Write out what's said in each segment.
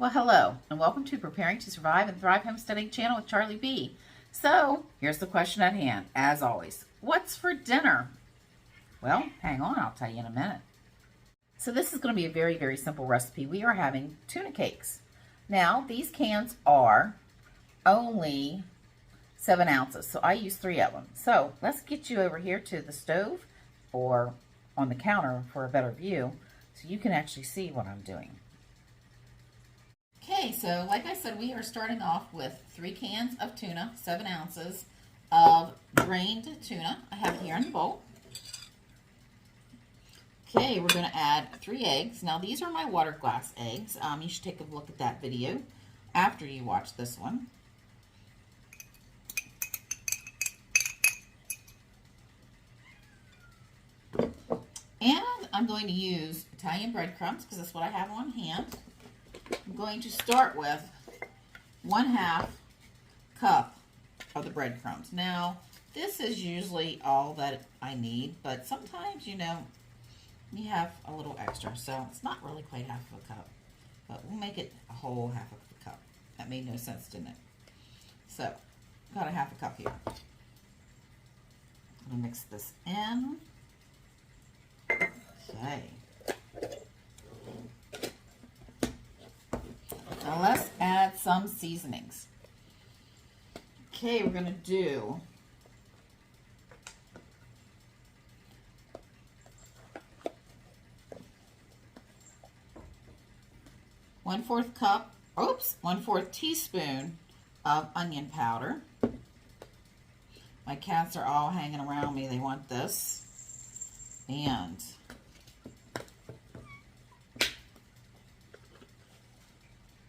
Well, hello, and welcome to Preparing to Survive and Thrive Homesteading channel with Charlie B. So, here's the question at hand, as always. What's for dinner? Well, hang on, I'll tell you in a minute. So this is going to be a very, very simple recipe. We are having tuna cakes. Now, these cans are only 7 ounces, so I use 3 of them. So, let's get you over here to the stove or on the counter for a better view so you can actually see what I'm doing. Okay, so like I said, we are starting off with 3 cans of tuna, 7 ounces of drained tuna. I have it here in the bowl. Okay, we're going to add 3 eggs. Now, these are my water glass eggs. You should take a look at that video after you watch this one. And I'm going to use Italian breadcrumbs because that's what I have on hand. I'm going to start with 1/2 cup of the breadcrumbs. Now, this is usually all that I need, but sometimes, you know, you have a little extra, so it's not really quite 1/2 of a cup, but we'll make it a whole 1/2 of a cup. That made no sense, didn't it? So, got a 1/2 a cup here. I'm going to mix this in. Okay. Now let's add some seasonings. Okay, we're going to do one-fourth teaspoon of onion powder. My cats are all hanging around me. They want this. And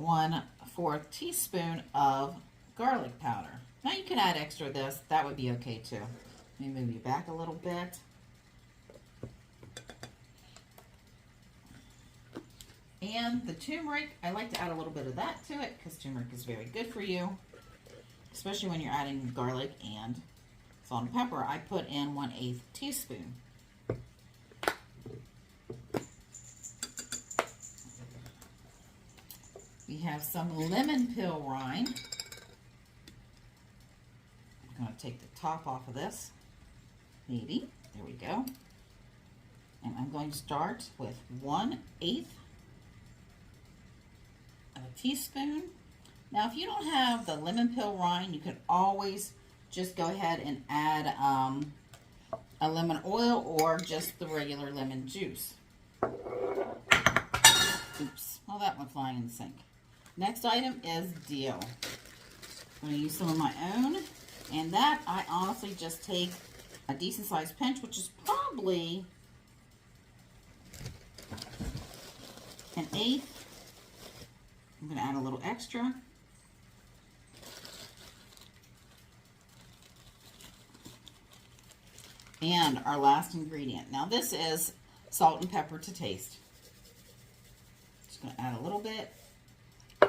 1/4 teaspoon of garlic powder. Now you can add extra of this. That would be okay too. Let me move you back a little bit. And the turmeric, I like to add a little bit of that to it because turmeric is very good for you, especially when you're adding garlic and salt and pepper. I put in 1/8 teaspoon. We have some lemon peel rind. I'm going to take the top off of this. Maybe. There we go. And I'm going to start with 1/8 of a teaspoon. Now, if you don't have the lemon peel rind, you can always just go ahead and add a lemon oil or just the regular lemon juice. Oops. Well, that went flying in the sink. Next item is dill. I'm going to use some of my own, and that I honestly just take a decent sized pinch, which is probably 1/8. I'm going to add a little extra. And our last ingredient. Now this is salt and pepper to taste. Just going to add a little bit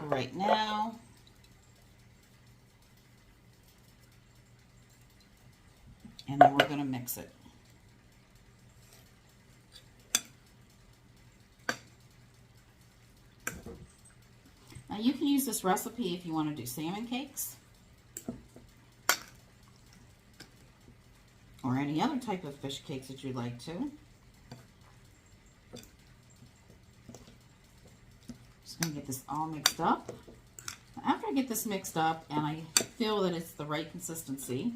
right now. And then we're going to mix it. Now you can use this recipe if you want to do salmon cakes or any other type of fish cakes that you'd like to. Just going to get this all mixed up. After I get this mixed up and I feel that it's the right consistency,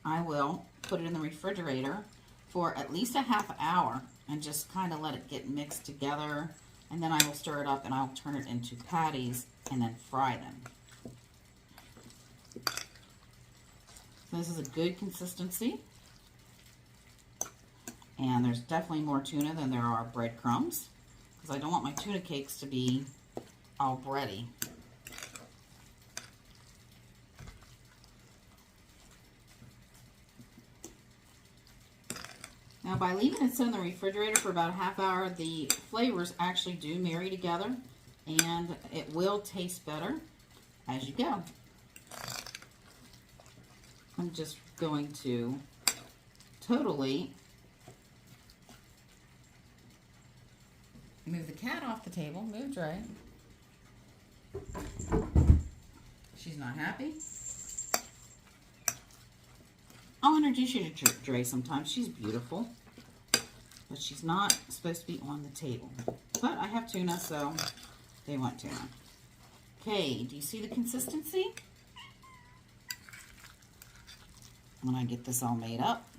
I will put it in the refrigerator for at least a 1/2 hour and just kind of let it get mixed together. And then I will stir it up and I'll turn it into patties and then fry them. So this is a good consistency. And there's definitely more tuna than there are breadcrumbs, because I don't want my tuna cakes to be all bready. Now, by leaving it sit in the refrigerator for about a 1/2 hour, the flavors actually do marry together, and it will taste better as you go. I'm just going to totally Move the cat off the table. Move Dre. She's not happy. I'll introduce you to Dre sometimes. She's beautiful. But she's not supposed to be on the table. But I have Tuna, so they want Tuna. Okay, do you see the consistency? When I get this all made up.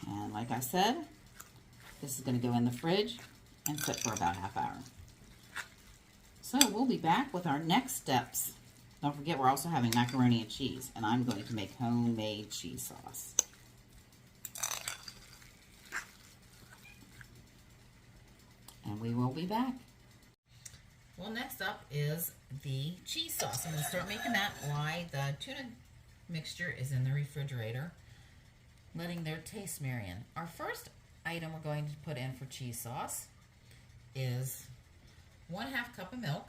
And like I said, this is going to go in the fridge and sit for about a half hour. So we'll be back with our next steps. Don't forget, we're also having macaroni and cheese, and I'm going to make homemade cheese sauce. And we will be back. Well, next up is the cheese sauce. I'm going to start making that while the tuna mixture is in the refrigerator, letting their taste marry in. Our first item we're going to put in for cheese sauce is 1/2 cup of milk,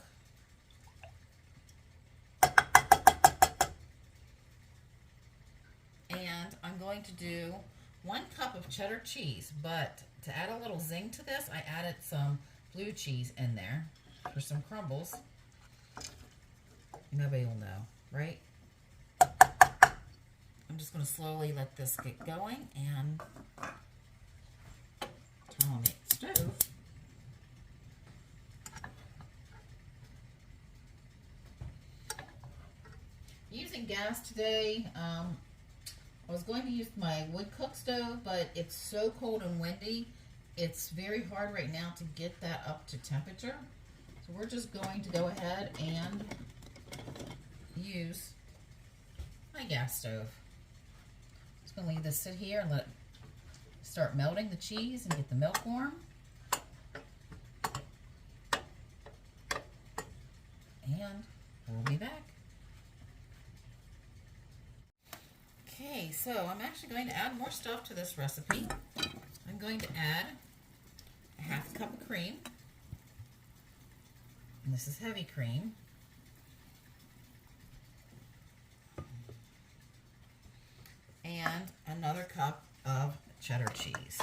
and I'm going to do 1 cup of cheddar cheese, but to add a little zing to this, I added some blue cheese in there for some crumbles. Nobody will know, right? I'm just going to slowly let this get going and turn on the stove. Using gas today, I was going to use my wood cook stove, but it's so cold and windy, it's very hard right now to get that up to temperature. So we're just going to go ahead and use my gas stove. Just going to leave this sit here and let it start melting the cheese and get the milk warm. And we'll be back. Okay, so I'm actually going to add more stuff to this recipe. I'm going to add a 1/2 cup of cream. And this is heavy cream. And another cup of cheddar cheese.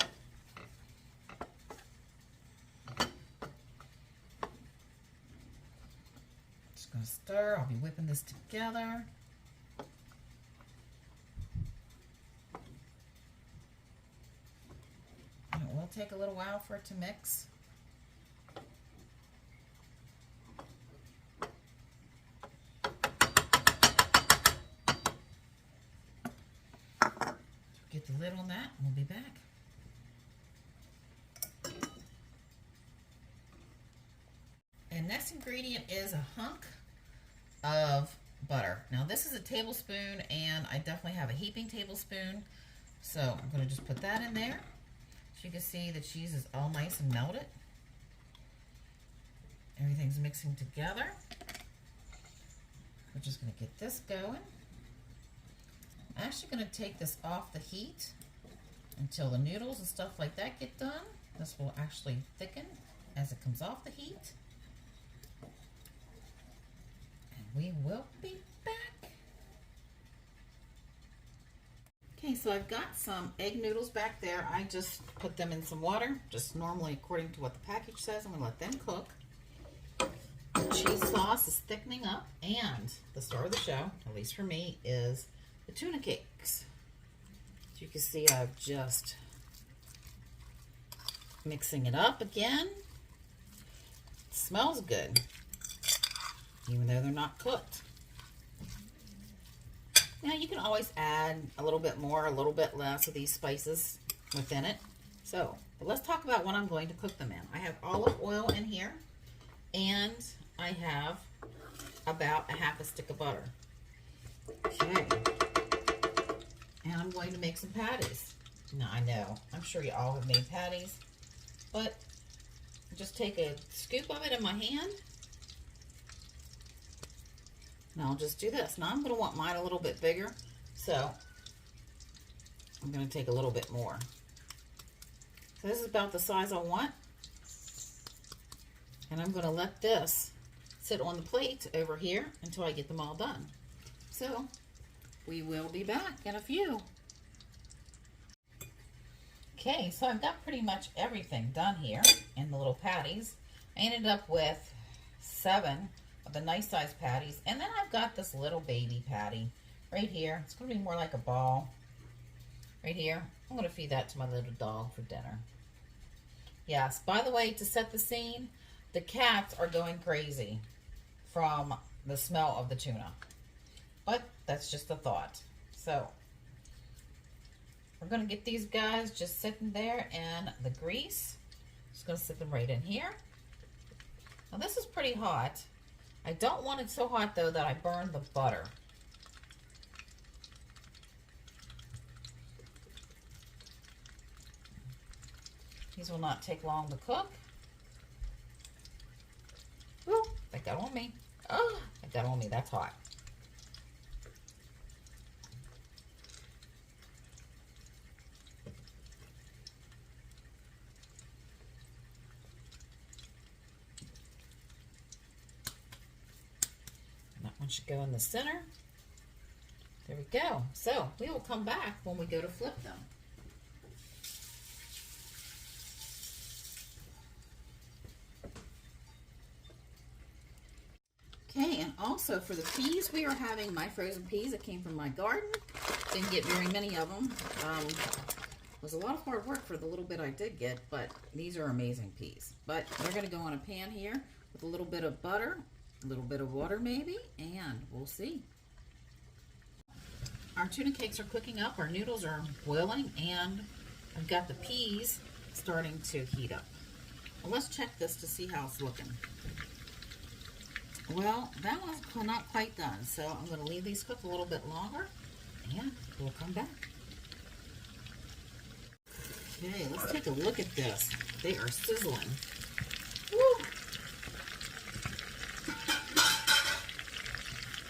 Just going to stir. I'll be whipping this together. And it will take a little while for it to mix. Get the lid on that, and we'll be back. And next ingredient is a hunk of butter. Now this is a tablespoon, and I definitely have a heaping tablespoon. So I'm going to just put that in there. So you can see the cheese is all nice and melted. Everything's mixing together. We're just going to get this going. I'm actually going to take this off the heat until the noodles and stuff like that get done. This will actually thicken as it comes off the heat. And we will be back. Okay, so I've got some egg noodles back there. I just put them in some water, just normally according to what the package says. I'm going to let them cook. The cheese sauce is thickening up, and the star of the show, at least for me, is the tuna cakes. As you can see, I've just mixing it up again. It smells good, even though they're not cooked. Now you can always add a little bit more, a little bit less of these spices within it. So, but let's talk about what I'm going to cook them in. I have olive oil in here, and I have about a 1/2 stick of butter. Okay. And I'm going to make some patties. Now I know, I'm sure you all have made patties, but just take a scoop of it in my hand. Now I'll just do this. Now I'm going to want mine a little bit bigger, so I'm going to take a little bit more. So this is about the size I want. And I'm going to let this sit on the plate over here until I get them all done. So we will be back in a few. Okay, so I've got pretty much everything done here in the little patties. I ended up with 7 of the nice size patties, and then I've got this little baby patty right here. It's going to be more like a ball right here. I'm going to feed that to my little dog for dinner. Yes, by the way, to set the scene, the cats are going crazy from the smell of the tuna, but that's just a thought. So we're going to get these guys just sitting there in the grease. Just going to sit them right in here. Now this is pretty hot. I don't want it so hot though that I burn the butter. These will not take long to cook. Ooh, that got on me. Oh, that got on me. That's hot. And that one should go in the center. There we go. So we will come back when we go to flip them. Okay, and also for the peas, we are having my frozen peas that came from my garden. Didn't get very many of them. It was a lot of hard work for the little bit I did get, but these are amazing peas. But they're going to go on a pan here with a little bit of butter, a little bit of water maybe, and we'll see. Our tuna cakes are cooking up, our noodles are boiling, and I've got the peas starting to heat up. Well, let's check this to see how it's looking. Well, that one's not quite done, so I'm going to leave these cook a little bit longer, and we'll come back. Okay, let's take a look at this. They are sizzling. Woo!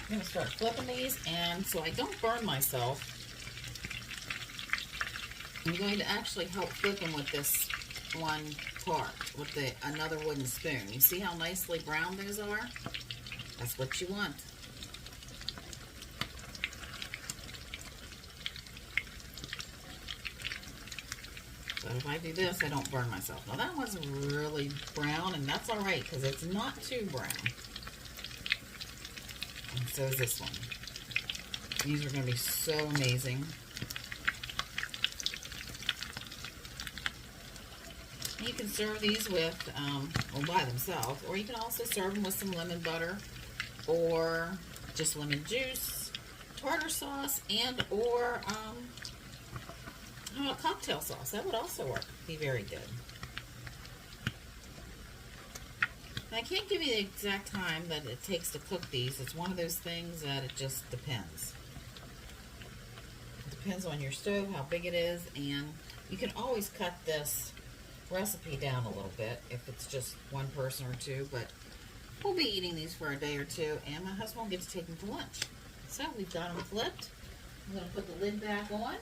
I'm going to start flipping these, and so I don't burn myself, I'm going to actually help flip them with this one part, with another wooden spoon. You see how nicely brown those are? That's what you want. So if I do this, I don't burn myself. Now that one's really brown, and that's all right because it's not too brown. And so is this one. These are going to be so amazing. You can serve these with, well, by themselves, or you can also serve them with some lemon butter, or just lemon juice, tartar sauce, and or cocktail sauce. That would also work. Be very good. And I can't give you the exact time that it takes to cook these. It's one of those things that it just depends. It depends on your stove, how big it is, and you can always cut this recipe down a little bit if it's just one person or two, but we'll be eating these for a day or two, and my husband will get to take them to lunch. So we've got them flipped. I'm going to put the lid back on.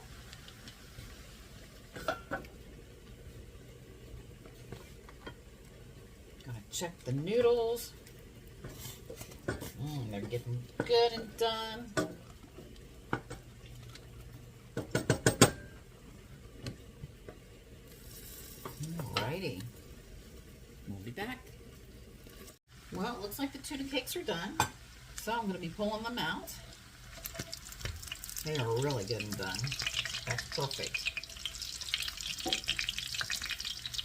Gonna check the noodles. They're getting good and done. Alrighty. We'll be back. Well, it looks like the tuna cakes are done. So I'm going to be pulling them out. They are really good and done. That's perfect.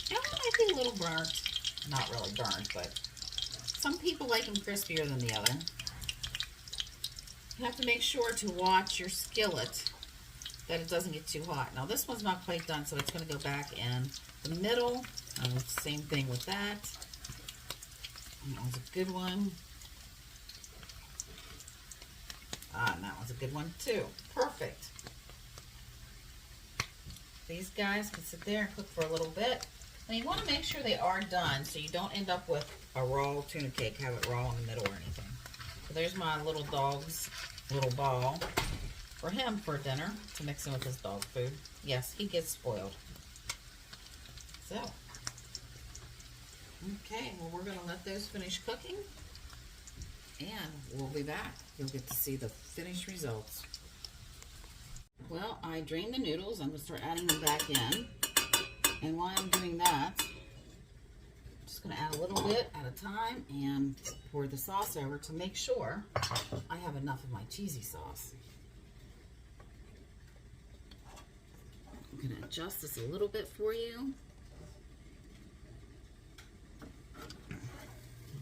Now, it might be a little burnt. Not really burnt, but some people like them crispier than the other. You have to make sure to watch your skillet that it doesn't get too hot. Now, this one's not quite done, so it's going to go back in the middle. Same thing with that. That one's a good one. And that one's a good one too. Perfect. These guys can sit there and cook for a little bit. And you want to make sure they are done so you don't end up with a raw tuna cake, have it raw in the middle or anything. So there's my little dog's little ball for him for dinner to mix in with his dog food. Yes, he gets spoiled. So, okay, well, we're going to let those finish cooking, and we'll be back. You'll get to see the finished results. Well, I drained the noodles. I'm going to start adding them back in. And while I'm doing that, I'm just going to add a little bit at a time and pour the sauce over to make sure I have enough of my cheesy sauce. I'm going to adjust this a little bit for you.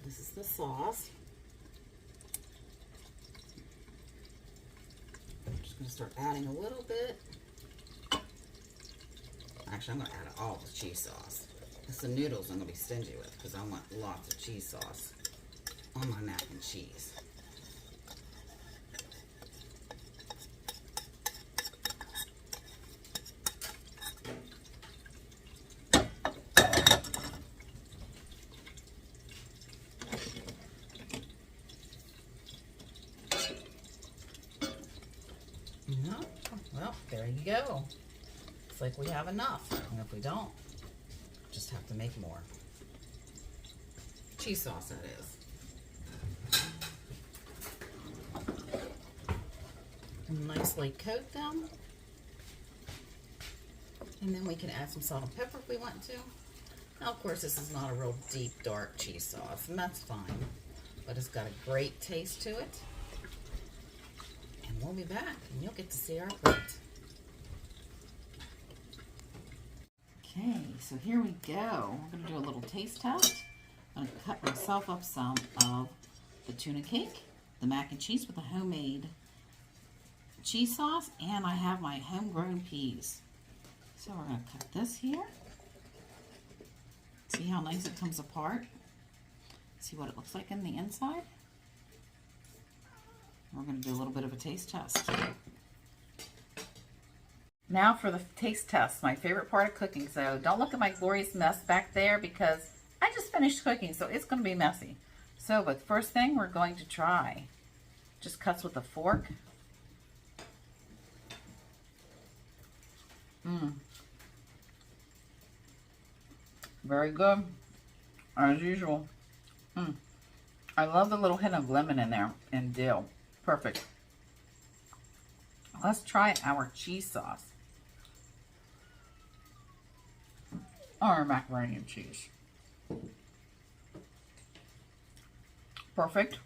This is the sauce. I'm just going to start adding a little bit. Actually, I'm going to add all the cheese sauce. It's the noodles I'm going to be stingy with because I want lots of cheese sauce on my mac and cheese. Well, there you go. Looks like we have enough. And if we don't, just have to make more. Cheese sauce, that is. And nicely coat them. And then we can add some salt and pepper if we want to. Now, of course, this is not a real deep, dark cheese sauce, and that's fine. But it's got a great taste to it. And we'll be back, and you'll get to see our plate. Okay, so here we go. We're going to do a little taste test. I'm going to cut myself up some of the tuna cake, the mac and cheese with the homemade cheese sauce, and I have my homegrown peas. So we're going to cut this here. See how nice it comes apart? See what it looks like in the inside? We're going to do a little bit of a taste test. Now for the taste test, my favorite part of cooking. So don't look at my glorious mess back there because I just finished cooking, so it's going to be messy. So, but first thing we're going to try, just cuts with a fork. Very good, as usual. I love the little hint of lemon in there and dill. Perfect. Let's try our cheese sauce. Or macaroni and cheese. Perfect.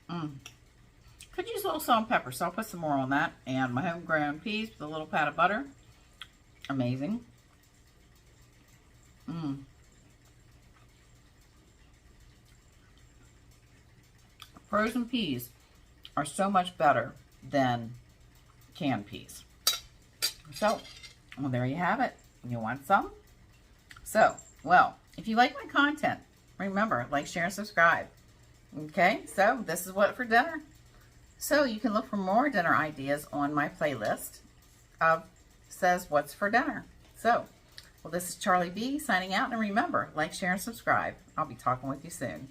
Could use a little salt and pepper, so I'll put some more on that. And my homegrown peas with a little pat of butter. Amazing. Frozen peas are so much better than canned peas. So, well, there you have it. You want some? So, well, if you like my content, remember, like, share, and subscribe. Okay, so this is what for dinner. So you can look for more dinner ideas on my playlist of Says What's for Dinner. So, well, this is Charlie B signing out, and remember, like, share, and subscribe. I'll be talking with you soon.